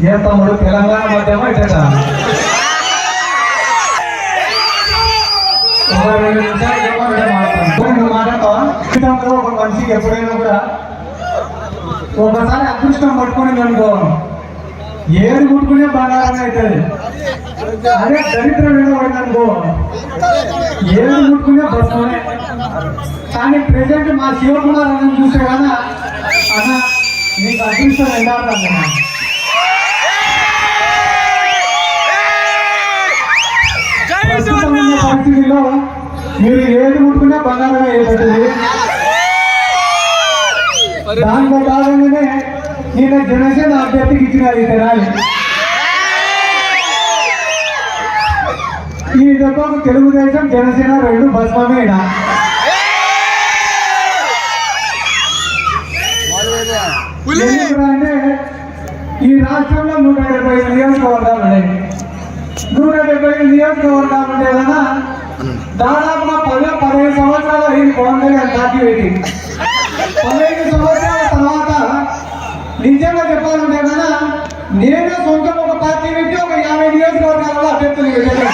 ఏ తమ్ముడు తెలంగాణ మధ్యమా ఇట ఒక 2 నిమిషాలు చెప్పాలంటే మాట్లాడతావా? ఒక మనిషికి ఎప్పుడైనా కూడా ఒకసారి అదృష్టం పట్టుకుని అనుకో ఏది ముట్టుకునే బంగారం అవుతుంది. అదే దరిద్రం ఏదనుకో ఏది ముట్టుకునే బస్సునే. కానీ ప్రెసెంట్ మా శివకుమార్ అన్న చూసే కదా అన్న నీకు అదృష్టం ఎండాడుతుంది. పరిస్థితిలో మీరు ఏది ముట్టుకునే బంగారం అయిపోతుంది. దాంట్లో కారణమే నేను జనసేన అభ్యర్థికి ఇచ్చినది తెనాలి. ఈ దెబ్బ తెలుగుదేశం జనసేన 2 భస్మమేనా? అంటే ఈ రాష్ట్రంలో 175 నియోజకవర్గాలు ఉన్నాయి. 175 నియోజకవర్గాలు ఉంటే కదా దాదాపుగా 15 సంవత్సరాలు అయింది పవన్ కళ్యాణ్ పార్టీ పెట్టి. 15 సంవత్సరాల తర్వాత నిజంగా చెప్పాలంటే కదా నేనే సొంతం ఒక పార్టీ పెట్టి ఒక 50 నియోజకవర్గాలలో అభ్యర్థులు పెట్టాను.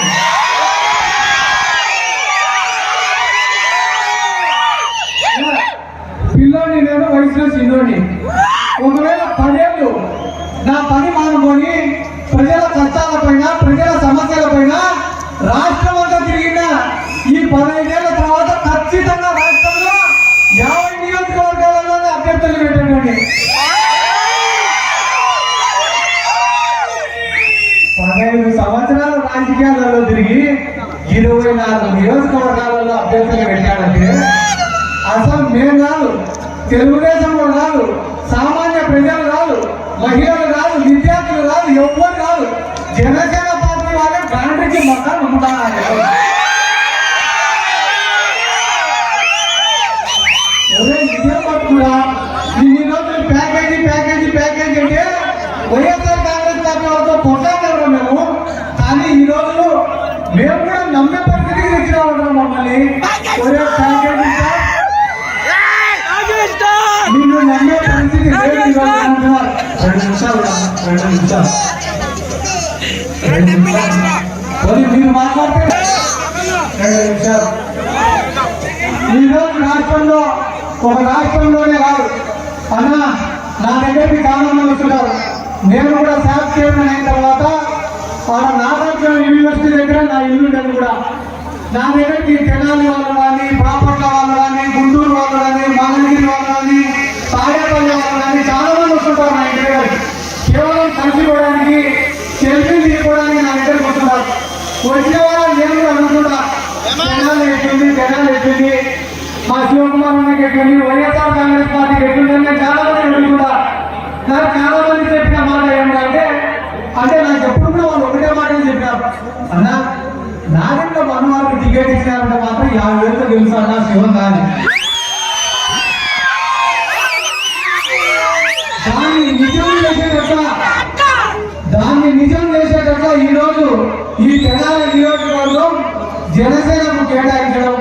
పిల్లోని నేను వయసులో చిన్నోని. ఒకవేళ 10 ఏళ్ళు నా పని మానుకొని ప్రజల కష్టాలపైన ప్రజల సమస్యలపైన రాష్ట్రం అంతా తిరిగిన ఈ 15 ఏళ్ల తర్వాత ఖచ్చితంగా రాష్ట్రంలో 50 నియోజకవర్గాలలో అభ్యర్థులు పెట్టండి. 15 సంవత్సరాల రాజకీయాలలో తిరిగి 24 నియోజకవర్గాలలో అభ్యర్థులు పెట్టాడంటే అసలు మేము కాదు, తెలుగుదేశం కాదు, సామాన్య ప్రజలు కాదు, మహిళలు కాదు, విద్యార్థులు కాదు, ఎవ్వరు కాదు, జనసేన పార్టీ వాళ్ళే గాండ్రికి మొత్తం నమ్ముతారు. నిజం పట్టుకురా ఇన్ని రోజులు ప్యాకేజీ ప్యాకేజీ ప్యాకేజీ అంటే వైఎస్ఆర్ కాంగ్రెస్ పార్టీ వాళ్ళతో కొట్లాడారు మేము. కానీ ఈ రోజు మేము కూడా నమ్మే పరిస్థితికి తెచ్చినా ఉంటాం. మమ్మల్ని ప్యాకేజీ నిన్ను నమ్మే పరిస్థితి లేదు. 2 నిమిషాలు మీరు మాట్లాడితే 2 నిమిషాలు. ఈరోజు రాష్ట్రంలో ఒక రాష్ట్రంలోనే కాదు అన్న నా దగ్గరికి చాలా మంది వస్తున్నారు. నేను కూడా శాప్ చైర్మన్ అయిన తర్వాత నాగార్జున యూనివర్సిటీ దగ్గర నా ఇల్లు ఉండదు కూడా నా దగ్గరికి తెనాలి వాళ్ళు కానీ, బాపట్ల వాళ్ళు కానీ, గుంటూరు వాళ్ళు కానీ, మంగళగిరి వాళ్ళు కానీ, తాడేపల్లి వాళ్ళు కానీ చాలా మంది వస్తుంటారు నా ఇంటి దగ్గరికి. కేవలం కలిసిపోవడానికి సెల్ఫీలు తీసుకోవడానికి నా దగ్గరికి వస్తున్నారు. వచ్చిన వాళ్ళు నేను కూడా అనుకుంటా తెనాలి ఎట్టుంది, మా శివకుమార్ అన్నకి ఎట్టుంది, వైఎస్ఆర్ కాంగ్రెస్ పార్టీకి ఎట్టుందని చాలా మంది అడుగుతుంటా. నాకు చాలా మంది చెప్పిన మాట ఏమిటంటే నాకు ఎప్పుడు కూడా వాళ్ళు ఒకటే మాట చెప్పారు, అన్న నాగంలో మనవాళ్ళకి టికెట్ ఇచ్చినారంటే మాత్రం 50,000 తెలుసు అన్న శివం కానీ. దాన్ని నిజం చేసేటట్లా ఈరోజు ఈ తెనాలి నియోజకవర్గం జనసేనకు కేటాయించడం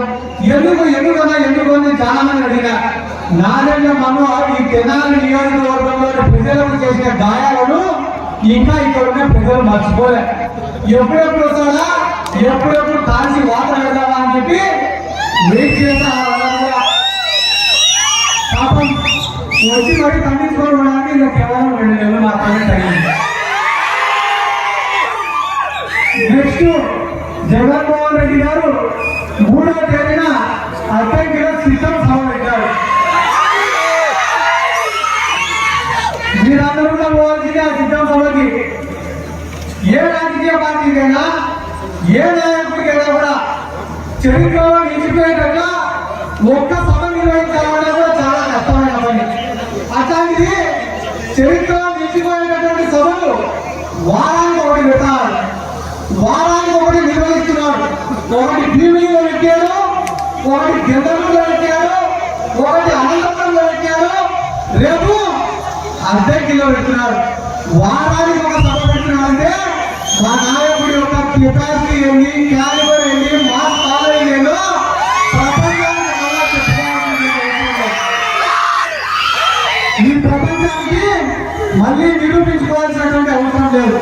ఎందుకని చాలా మంది అడిగిన నాగంలో మనవాళ్ళు ఈ తెనాలి నియోజకవర్గంలో ప్రజలకు చేసిన గాయాలను ఇంకా ఇక్కడ ఉన్న ప్రజలు మర్చిపోలే. ఎప్పుడెప్పుడు వస్తాడా, ఎప్పుడెప్పుడు కాల్చి వాటర్ పెడతావా అని చెప్పి వెయిట్ చేస్తా. పాపం వచ్చి మరి ఖండించుకోవడానికి ఇంకా కేవలం 2 నెలలు మాత్రమే తగ్గింది. నెక్స్ట్ జగన్మోహన్ రెడ్డి గారు 3వ తేదీన అద్దంకిలో సిస్టమ్ సభ పెట్టారు. మీరందరూ కూడా పోవాల్సిందే ఆ సిస్టమ్ సభకి. ఏ రాజకీయ పార్టీకైనా ఏ నాయకుడికైనా కూడా చరిత్రలో నిలిచిపోయేటట్లా ఒక్క సభ నిర్వహించాలంటే కూడా చాలా కష్టమైన పని. అట్లాంటిది చరిత్రలో నిలిచిపోయేటటువంటి సభలు వారానికి ఒకటి పెట్టాలి, వారానికి ఒకటి నిర్వహిస్తున్నాడు. ఒకటి భీమిలిలో పెట్టాడు, ఒకటి గెందలలో పెట్టాడు, ఒకటి అనంతపురంలో పెట్టాడు, రేపు అద్దెకిలో పెడుతున్నారు. వారానికి ఒక సభ పెడుతున్నారంటే మా నాయకుడి యొక్క కెపాసిటీ ఏంటి, క్యాలిబర్ ఏంటి, మాస్ ఫాలోయింగ్ ఏంటో ప్రపంచానికి అలా చెప్పుకోవాల్సింది. ఈ ప్రపంచానికి మళ్ళీ నిరూపించుకోవాల్సినటువంటి అవసరం లేదు.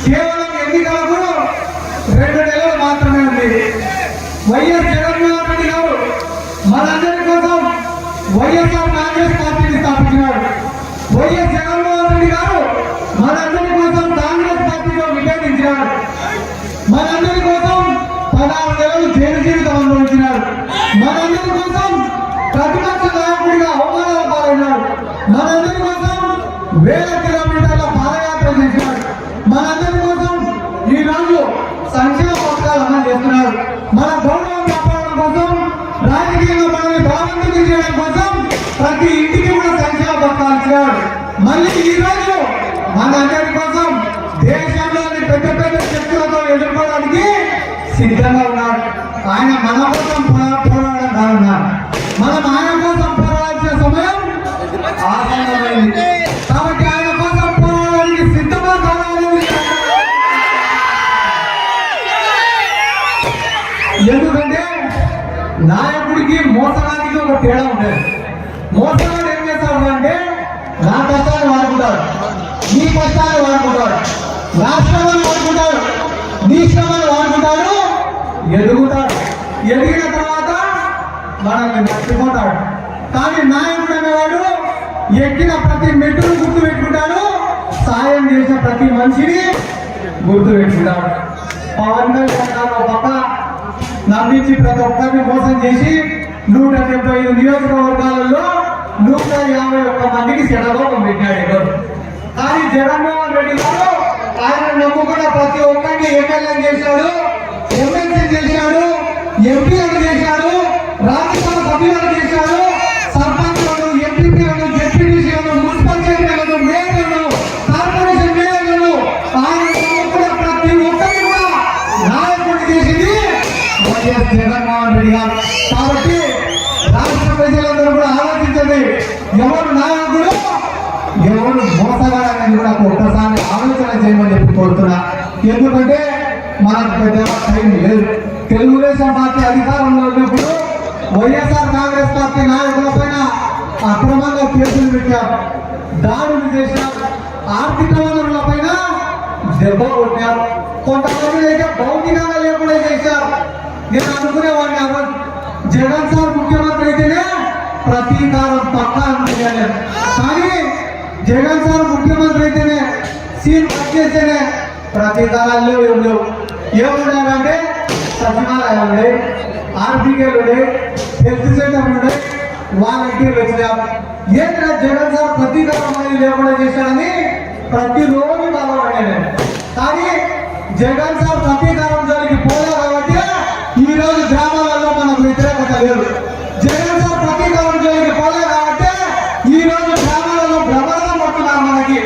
కేవలం ఎన్నికలకు 2 నెలలు మాత్రమే ఉంది. వైఎస్ జగన్మోహన్ రెడ్డి గారు మనందరి కోసం వైఎస్ఆర్ కాంగ్రెస్ పార్టీని స్థాపించినాడు. వైఎస్ జగన్మోహన్ రెడ్డి గారు మనందరి కోసం కాంగ్రెస్ పార్టీలో విభేదించినాడు. మనందరి కోసం 16 నెలలు జైలు జీవితం అనుభవించినాడు. మనందరి కోసం ప్రతిపక్ష నాయకుడిగా అవమానాల పాలైనాడు. మనందరి కోసం వేల కిలోమీటర్ల పాదయాత్ర చేసినాడు. మనందరి కోసం ఈ రోజు సంక్షేమ పథకాలు అమలు చేస్తున్నాడు. మన గౌరవం కాపాడడం కోసం, రాజకీయంగా మనల్ని బలవంతం చేయడం కోసం ప్రతి ఇంటికి కూడా సంక్షేమ పథకాలు ఇచ్చినాడు. మళ్ళీ ఈ రోజు మనందరి కోసం దేశంలోని పెద్ద పెద్ద శక్తులతో ఎదుర్కోవడానికి సిద్ధంగా ఉన్నాడు. ఆయన మన కోసం పోరాడడం కానున్నాడు. మనం ఆయన కోసం పోరాడాల్సిన సమయం ఆసన్నమైంది. కాబట్టి ఆయన కోసం పోరాడడానికి సిద్ధంగా కావాలని, ఎందుకంటే నాయకుడికి మోసగానికి ఒక తేడా ఉండేది. మోసగాడు ఏం చేస్తాడు అంటే నా కష్టాన్ని వాడుకుంటాడు, నీ కష్టాన్ని వాడుకుంటాడు, నా శ్రమను వాడుకుంటాడు, నీ శ్రమను వాడుకుంటాడు, ఎదుగుతాడు. ఎదిగిన తర్వాత మనల్ని మర్చిపోతాడు. కానీ నాయకుడు అనేవాడు ఎక్కిన ప్రతి మెట్టును గుర్తు పెట్టుకుంటాడు, సాయం చేసిన ప్రతి మనిషిని గుర్తు పెట్టుకుంటాడు. పవన్ కళ్యాణ్ ఒక పక్క నమ్మించి ప్రతి ఒక్కరిని మోసం చేసి 175 నియోజకవర్గాలలో 151 మందికి శనగోపం పెట్టాడు. కానీ జగన్మోహన్ రెడ్డి గారు ఆయన నమ్ముకున్న ప్రతి ఒక్కరిని ఎమ్మెల్యే చేశాడు, ఎమ్మెల్సీ చేశాడు, ఎంపీలను చేశాడు, రాజ్యసభ సభ్యులను చేశాడు, సర్పంచులను, ఎంపీపీలను, జెడ్పీటీసీలను, మున్సిపల్ చైర్మన్లను, మేయర్లను, కార్పొరేషన్ మేయర్లను ఆయన నమ్ముకున్న ప్రతి ఒక్కరిని కూడా నాయకుడు చేసింది వైఎస్ జగన్మోహన్ రెడ్డి గారు. కాబట్టి రాష్ట్ర ప్రజలందరూ కూడా ఆలోచించండి, ఎవరు నాయకుడు ఎవరు మోసగాడని కూడా ఒక్కసారి ఆలోచన చేయమని చెప్పి కోరుతున్నా. ఎందుకంటే మనకు పెద్ద టైం లేదు. తెలుగుదేశం పార్టీ అధికారంలో ఉన్నప్పుడు వైఎస్ఆర్ కాంగ్రెస్ పార్టీ నాయకుల పైన అక్రమంగా కేసులు పెట్టారు, దాడులు చేశారు, ఆర్థిక వనరుల పైన దెబ్బ కొట్టారు, కొంతమంది అయితే భౌతికంగా లేకుండా చేశారు. నేను అనుకునేవాడిని అవ్వదు, జగన్ సార్ ముఖ్యమంత్రి అయితేనే ప్రతీకారం పక్కా అనుకున్నాను. కానీ జగన్ సార్ ముఖ్యమంత్రి అయితేనే, సీన్ కట్ చేస్తేనే ప్రతీకారాలు లేవు. ఏం లేవు. ఏమున్నాయంటే సచివాలయాలు ఉన్నాయి, ఆర్బీకేలు ఉన్నాయి, హెల్త్ సెంటర్లు ఉన్నాయి, వాలంటీర్లు వచ్చినారు. ఏంటంటే జగన్ సార్ ప్రతీకారం అనేది లేకుండా చేశాడని ప్రతిరోజు బాధపడ్డాను. కానీ జగన్ సార్ ప్రతీకారం జోలికి పోలే కాబట్టి ఈ రోజు గ్రామాలలో మనకు వ్యతిరేకత లేదు. జగన్ సార్ ప్రతీకారం జోలికి పోలే కాబట్టి ఈ రోజు గ్రామాలలో బ్రహ్మరథం పడుతున్నారు మనకి.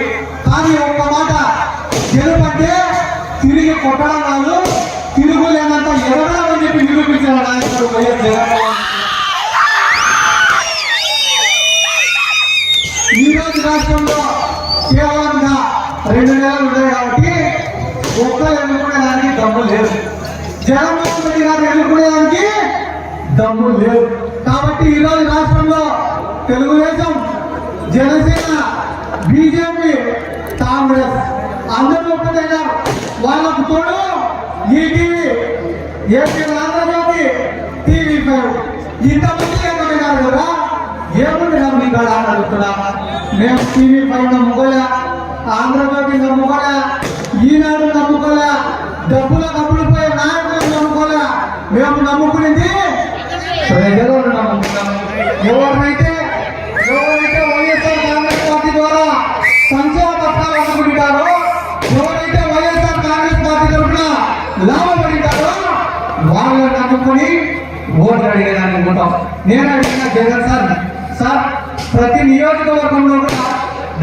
కానీ ఒక్క మాట, గెలుపంటే తిరిగి కొట్టడం కాదు, తిరుగులేనంత ఎదగడం అని చెప్పి నిరూపించిన నాయకుడు వైఎస్ జగన్మోహన్. ఈ రోజు రాష్ట్రంలో కేవలంగా 2 నెలలు ఉన్నాయి కాబట్టి ఒక్కరు ఎన్నుకునేదానికి దమ్ము లేదు. జగన్మోహన్ రెడ్డి గారు ఎన్నుకునేదానికి దమ్ము లేదు. కాబట్టి ఈ రోజు రాష్ట్రంలో తెలుగుదేశం, జనసేన, బీజేపీ, కాంగ్రెస్ అందరూ ఒక్కటైనా వాళ్ళకు తోడు ఈటీవీ, ఏపీ ఆంధ్రజ్యోతి, TV5 ఇంతమంది ఏమైనారు కదా. ఏముంది నమ్మి ఇక్కడ అడుగుతున్నా. మేము TV5 నమ్ముకోలే, ఆంధ్రజ్యోతి నమ్ముకోలే, ఈనాడు నమ్ముకోలే, డబ్బులు పోయే నాయకులను నమ్ముకోలే. మేము నమ్ముకునేది ప్రజలను నమ్ముకున్నాము. ఎవరైతే వైఎస్ఆర్ కాంగ్రెస్ పార్టీ ద్వారా సంక్షేమ పథకాలు అందుకుంటారో, ఎవరైతే వైఎస్ఆర్ కాంగ్రెస్ పార్టీ తరఫున లాభపడింటారో వాళ్ళని నమ్ముకొని ఓట్లు అడిగేదాన్ని ఉంటాం. నేను అడిగిన జగన్ సార్ ప్రతి నియోజకవర్గంలో కూడా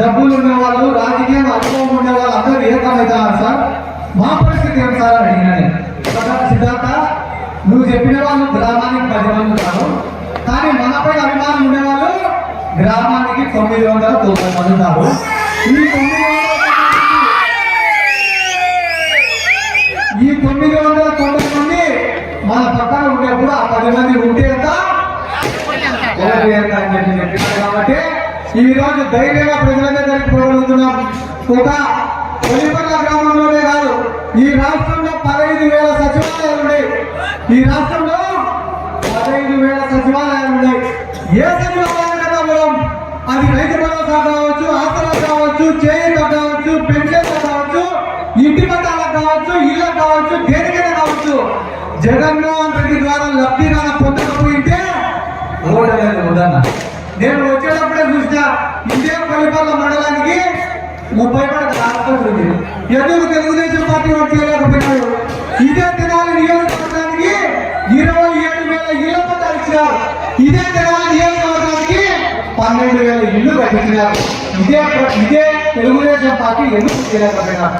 డబ్బులు ఉండేవాళ్ళు, రాజకీయంగా అనుభవం ఉండేవాళ్ళు అందరూ ఏకమవుతారు సార్, మా పరిస్థితి ఏం సార్ అడిగినాను. సిద్ధార్థ, నువ్వు చెప్పిన వాళ్ళు గ్రామానికి 10 మంది ఉంటారు, కానీ మనపై అభిమానం ఉండేవాళ్ళు గ్రామానికి 990 మంది ఉంటారు. ఈ 990 మంది మన పక్కన ఉండేప్పుడు ఆ 10 మంది ఉంటే ఎంత అని చెప్పి చెప్పినారు. కాబట్టి ఈ రోజు ధైర్యంగా ప్రజల దగ్గరికి పోగలుగుతున్నాం. ఒక కొలిపర్ల గ్రామంలోనే కాదు, ఈ రాష్ట్రంలో 15,000 సచివాలయాలు ఉన్నాయి. ఈ రాష్ట్రంలో 15,000 సచివాలయాలు ఉన్నాయి. ఏ సచివాలయాలైనా మనం అది రైతు భరోసా కావచ్చు, ఆసరా కావచ్చు, చేయూత కావచ్చు, పెన్షన్ కావచ్చు, ఇంటి పట్టాలకు కావచ్చు, ఇళ్ళకు కావచ్చు, దేనికైనా కావచ్చు, జగన్మోహన్ రెడ్డి ద్వారా లబ్ధిగా పొందకపోయింటే ఓడలేదు ఉదాహరణ. నేను వచ్చేటప్పుడే చూసిన ఇదే కొలిపర్ల మండలానికి 30 పడక ఆసుపత్రి ఉంది. ఎందుకు తెలుగుదేశం పార్టీ వాడు చేయలేకపోయినాడు? ఇదే తెనాలి నియోజకవర్గానికి 27,000 ఇళ్ల పట్టాలు ఇచ్చినారు. ఇదే తెనాలి నియోజకవర్గానికి 12,000 ఇల్లు కట్టించినారు. ఇదే తెలుగుదేశం పార్టీ ఎందుకు చేయలేకపోయినారు?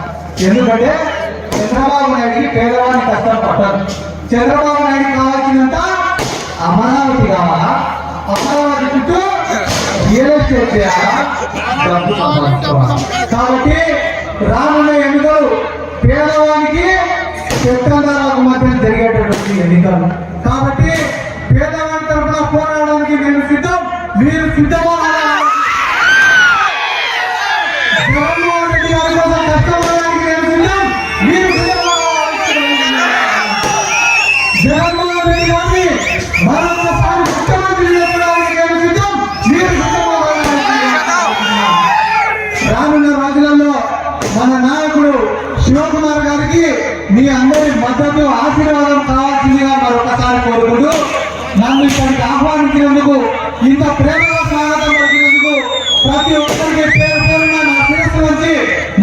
ఎందుకంటే చంద్రబాబు నాయుడికి పేదవాడిని కష్టం పట్టారు. చంద్రబాబు నాయుడికి కావాల్సినంత అమరావతి కావాలా, అమరావతి చుట్టూ రియల్ ఎస్టేట్ చేయాలా, డబ్బు సంపాదించుకోవాలా. కాబట్టి రానున్న ఎన్నికలు పేదవానికి పెత్తందారులకు మధ్య జరిగేటటువంటి ఎన్నికలు. కాబట్టి పేదవాడి తరఫున పోరాడడానికి మేము సిద్ధం. మీరు సిద్ధమా? జగన్మోహన్ రెడ్డి గారి కోసం కష్టపడడానికి మేము సిద్ధం. మీరు సిద్ధమా? జగన్మోహన్ రెడ్డి గారిని మరొకసారి ముఖ్యమంత్రి చెప్పడానికి మేము సిద్ధం. మీరు సిద్ధమా? రానున్న రోజులలో మన నాయకుడు శివకుమార్ గారికి మీ అందరి మద్దతు, ఆశీర్వాదం కావాల్సిందిగా మరొకసారి కోరుకుంటూ, నన్ను ఇక్కడికి ఆహ్వానించినందుకు, ఇంత ప్రేమగా స్వాగతం పలికినందుకు ప్రతి ఒక్కరికి పేరు పేరున నా శిరస్సు వచ్చి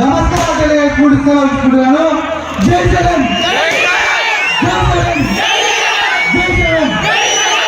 నమస్కారం తెలియజేసుకుంటున్నాను. జై జగన్.